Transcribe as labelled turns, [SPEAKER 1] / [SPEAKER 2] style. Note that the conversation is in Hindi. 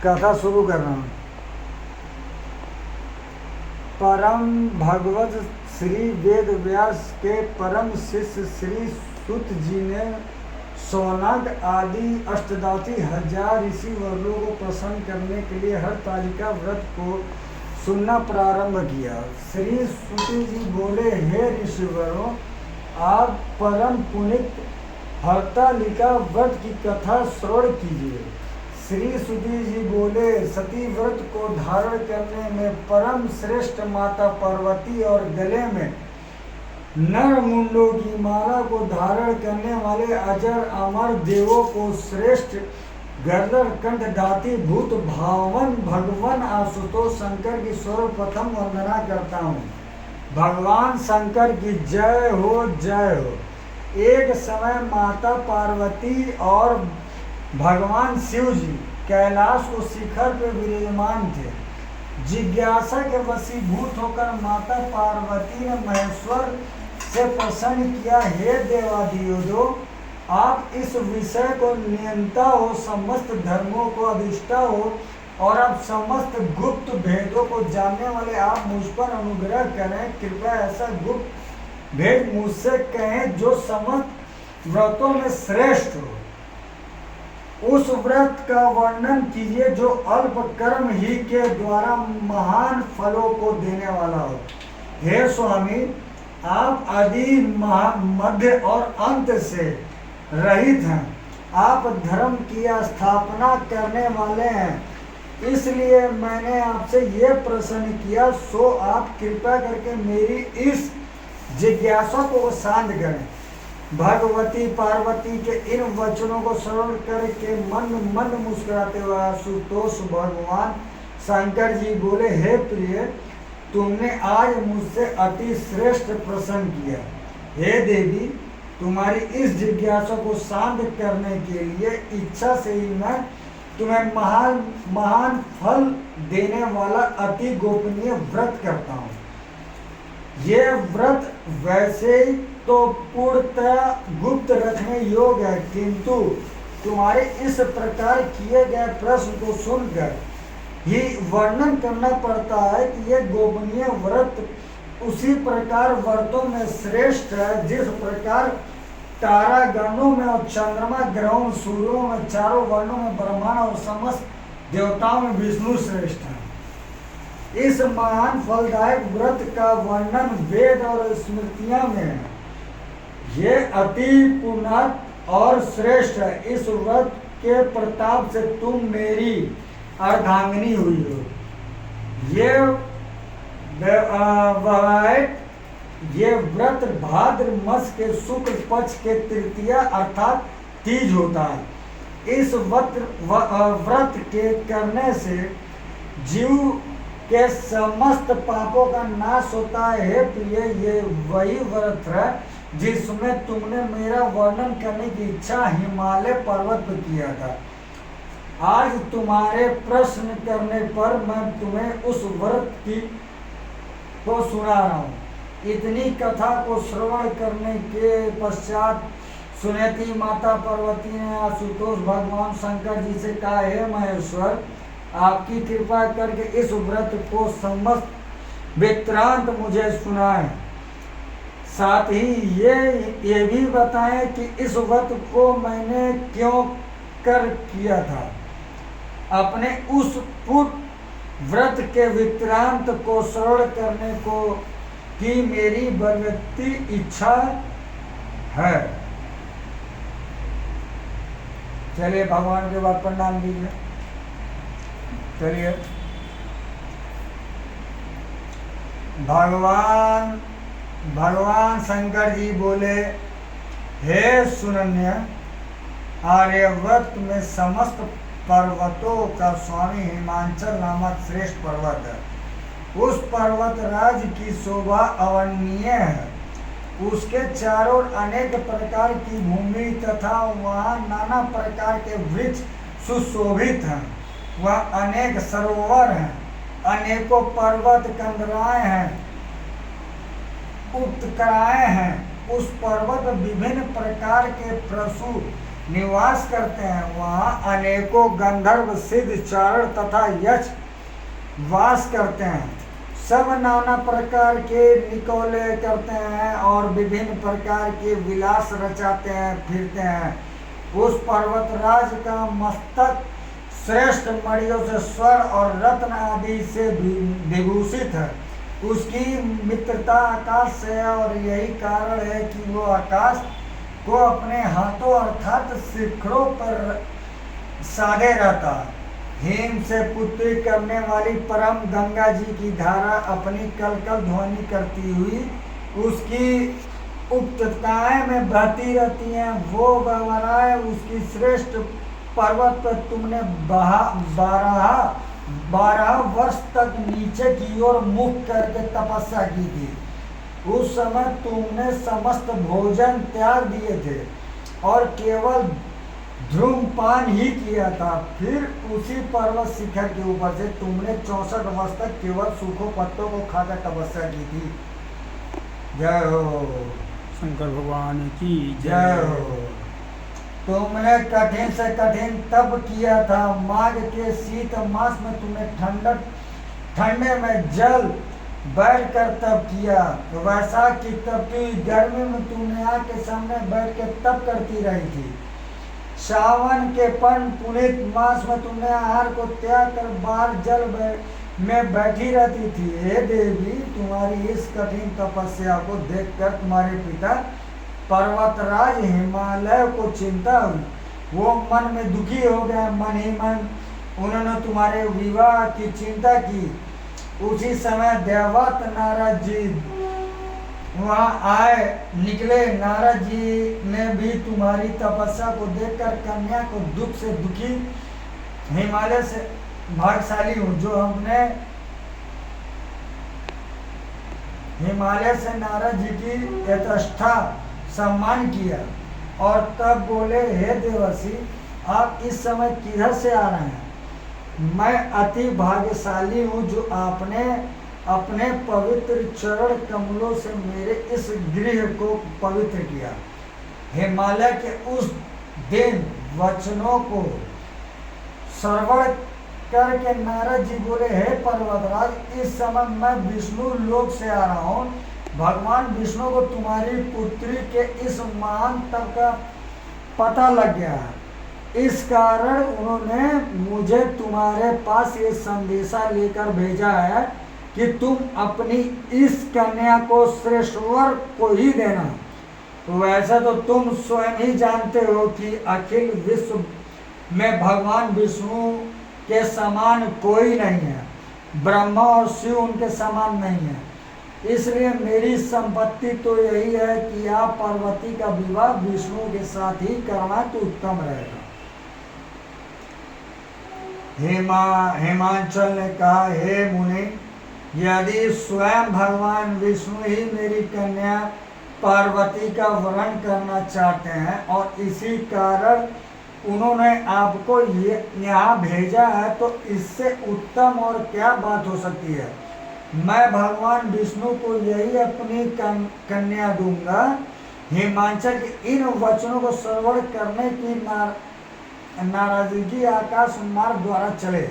[SPEAKER 1] कथा शुरू कर रहा हूँ। परम भगवत श्री वेद व्यास के परम शिष्य श्री सुत जी ने सौनक आदि अष्टदासी हजार ऋषि वर्गों को प्रसन्न करने के लिए हर तालिका व्रत को सुनना प्रारंभ किया। श्री सुत जी बोले, हे ऋषिवरों, आप परम पुनित हरतालिका व्रत की कथा श्रवण कीजिए। श्री सुधी जी बोले, सती व्रत को धारण करने में परम श्रेष्ठ माता पार्वती और गले में नर मुंडों की माला को धारण करने वाले अजर अमर देवों को श्रेष्ठ गर्दर कंठ दाती भूत भावन भगवान आशुतोष शंकर की सर्वप्रथम वंदना करता हूँ। भगवान शंकर की जय हो, जय हो। एक समय माता पार्वती और भगवान शिव जी कैलाश को शिखर पर विराजमान थे। जिज्ञासा के वशीभूत होकर माता पार्वती ने महेश्वर से प्रश्न किया, हे देवाधिदेवो, आप इस विषय को नियंता हो, समस्त धर्मों को अधिष्ठा हो और आप समस्त गुप्त भेदों को जानने वाले, आप मुझ पर अनुग्रह करें। कृपया ऐसा गुप्त भेद मुझसे कहें जो समस्त व्रतों में श्रेष्ठ हो। उस व्रत का वर्णन कीजिए जो अल्प कर्म ही के द्वारा महान फलों को देने वाला हो। हे स्वामी, आप आदि मध्य और अंत से रहित हैं। आप धर्म की स्थापना करने वाले हैं। इसलिए मैंने आपसे ये प्रश्न किया, सो आप कृपया करके मेरी इस जिज्ञासा को शांत करें। भगवती पार्वती के इन वचनों को श्रवण करके मन मुस्कुराते हुए आशुतोष भगवान शंकर जी बोले, हे प्रिय, तुमने आज मुझसे अति श्रेष्ठ प्रश्न किया। हे देवी, तुम्हारी इस जिज्ञासा को शांत करने के लिए इच्छा से ही मैं तुम्हें महान फल देने वाला अति गोपनीय व्रत करता हूँ। ये व्रत वैसे ही तो पूर्णतः गुप्त रखने योग्य है, किंतु तुम्हारे इस प्रकार किए गए प्रश्न को सुनकर ही वर्णन करना पड़ता है कि यह गोपनीय व्रत उसी प्रकार व्रतों में श्रेष्ठ है जिस प्रकार तारागणों में और चंद्रमा ग्रहों सूर्यों में चारों वर्णों में ब्रह्मांड और समस्त देवताओं में विष्णु श्रेष्ठ है। इस महान फलदायक व्रत का वर्णन वेद और स्मृतियां में है। ये अति पुण्य और श्रेष्ठ है। इस व्रत के प्रताप से तुम मेरी अर्धांगिनी हुई हो। ये व्रत भाद्र मास के शुक्ल पक्ष के तृतीया अर्थात तीज होता है। इस व्रत के करने से जीव के समस्त पापों का नाश होता है। हे प्रिय, ये वही व्रत है जिसमें तुमने मेरा वर्णन करने की इच्छा हिमालय पर्वत पर किया था। आज तुम्हारे प्रश्न करने पर मैं तुम्हें उस व्रत को सुना रहा हूँ। इतनी कथा को श्रवण करने के पश्चात सुनेती माता पार्वती ने आशुतोष भगवान शंकर जी से कहा, हे महेश्वर, आपकी कृपा करके इस व्रत को समस्त वृत्तांत मुझे सुनाएं। साथ ही ये भी बताएं कि इस व्रत को मैंने क्यों कर किया था। अपने उस पूर्ण व्रत के वृत्तांत को श्रवण करने को की मेरी बलवती इच्छा है। चलिए भगवान के बाद प्रणाम दीजिए। चलिए, भगवान शंकर जी बोले, हे सुनन्या, आर्यव्रत में समस्त पर्वतों का स्वामी हिमाचल नामक श्रेष्ठ पर्वत है। उस पर्वत राज की शोभा अवर्णनीय है। उसके चारों अनेक प्रकार की भूमि तथा वहाँ नाना प्रकार के वृक्ष सुशोभित हैं। वह अनेक सरोवर हैं, अनेकों पर्वत कंदराएं हैं, उत्तराएं हैं। उस पर्वत विभिन्न प्रकार के पशु निवास करते हैं, वहाँ अनेकों गंधर्व, सिद्ध, चारण तथा यक्ष वास करते हैं। सब नाना प्रकार के निकोले करते हैं और विभिन्न प्रकार के विलास रचाते हैं, फिरते हैं। उस पर्वतराज का मस्तक श्रेष्ठ मणियों से, स्वर्ण और रत्न आदि से विभूषित है। उसकी मित्रता आकाश से है और यही कारण है कि वो आकाश को अपने हाथों अर्थात शिखरों पर साधे रहता। हिम से पुत्री करने वाली परम गंगा जी की धारा अपनी कलकल ध्वनि करती हुई उसकी उपत्यकाएं में बहती रहती हैं। वो बवराएं उसकी श्रेष्ठ पर्वत पर तुमने 12 वर्ष तक नीचे की ओर मुख करके तपस्या की थी। उस समय तुमने समस्त भोजन त्याग दिए थे और केवल धूम्रपान ही किया था। फिर उसी पर्वत शिखर के ऊपर से तुमने 64 वर्ष तक केवल सूखे पत्तों को खाकर तपस्या की थी। जय हो
[SPEAKER 2] शंकर भगवान की
[SPEAKER 1] जय हो। तुमने कठिन से कठिन तप किया था। माघ के शीत मास में तुमने ठंडे में जल बैठ कर तप किया। वैशाख की तपती गर्मी में तुमने आग के सामने बैठ के तप करती रही थी। सावन के पुनीत मास में तुमने आहार को त्याग कर बाहर जल में बैठी रहती थी। हे देवी, तुम्हारी इस कठिन तपस्या को देखकर तुम्हारे पिता पर्वतराज हिमालय को चिंता हुई। वो मन में दुखी हो गए। मन ही मन उन्होंने तुम्हारे विवाह की चिंता की। उसी समय देवत नारद जी वहाँ आए निकले। नारद जी ने भी तुम्हारी तपस्या को देखकर कन्या को दुख से दुखी हिमालय से भाग्यशाली हूँ जो हमने हिमालय से नारद जी की यथास्था सम्मान किया। और तब बोले, हे देवर्षि, आप इस समय किधर से आ रहे हैं? मैं अति भाग्यशाली हूँ जो आपने अपने पवित्र चरण कमलों से मेरे इस गृह को पवित्र किया। हिमालय के उस दिन वचनों को श्रवण करके नारद जी बोले, हे पर्वतराज, इस समय मैं विष्णु लोक से आ रहा हूँ। भगवान विष्णु को तुम्हारी पुत्री के इस महान तप का पता लग गया है। इस कारण उन्होंने मुझे तुम्हारे पास ये संदेशा लेकर भेजा है कि तुम अपनी इस कन्या को श्रेष्ठवर को ही देना। तो वैसे तो तुम स्वयं ही जानते हो कि अखिल विश्व में भगवान विष्णु के समान कोई नहीं है। ब्रह्मा और शिव उनके समान नहीं है। इसलिए मेरी संपत्ति तो यही है कि आप पार्वती का विवाह विष्णु के साथ ही करना तो उत्तम रहेगा। हिमांचल ने कहा, हे मुनि, यदि स्वयं भगवान विष्णु ही मेरी कन्या पार्वती का वरण करना चाहते हैं और इसी कारण उन्होंने आपको यहाँ भेजा है, तो इससे उत्तम और क्या बात हो सकती है। मैं भगवान विष्णु को यही अपनी कन्या दूंगा। हिमांचल के इन वचनों को श्रवण करने की नाराजगी आकाश मार्ग द्वारा चले।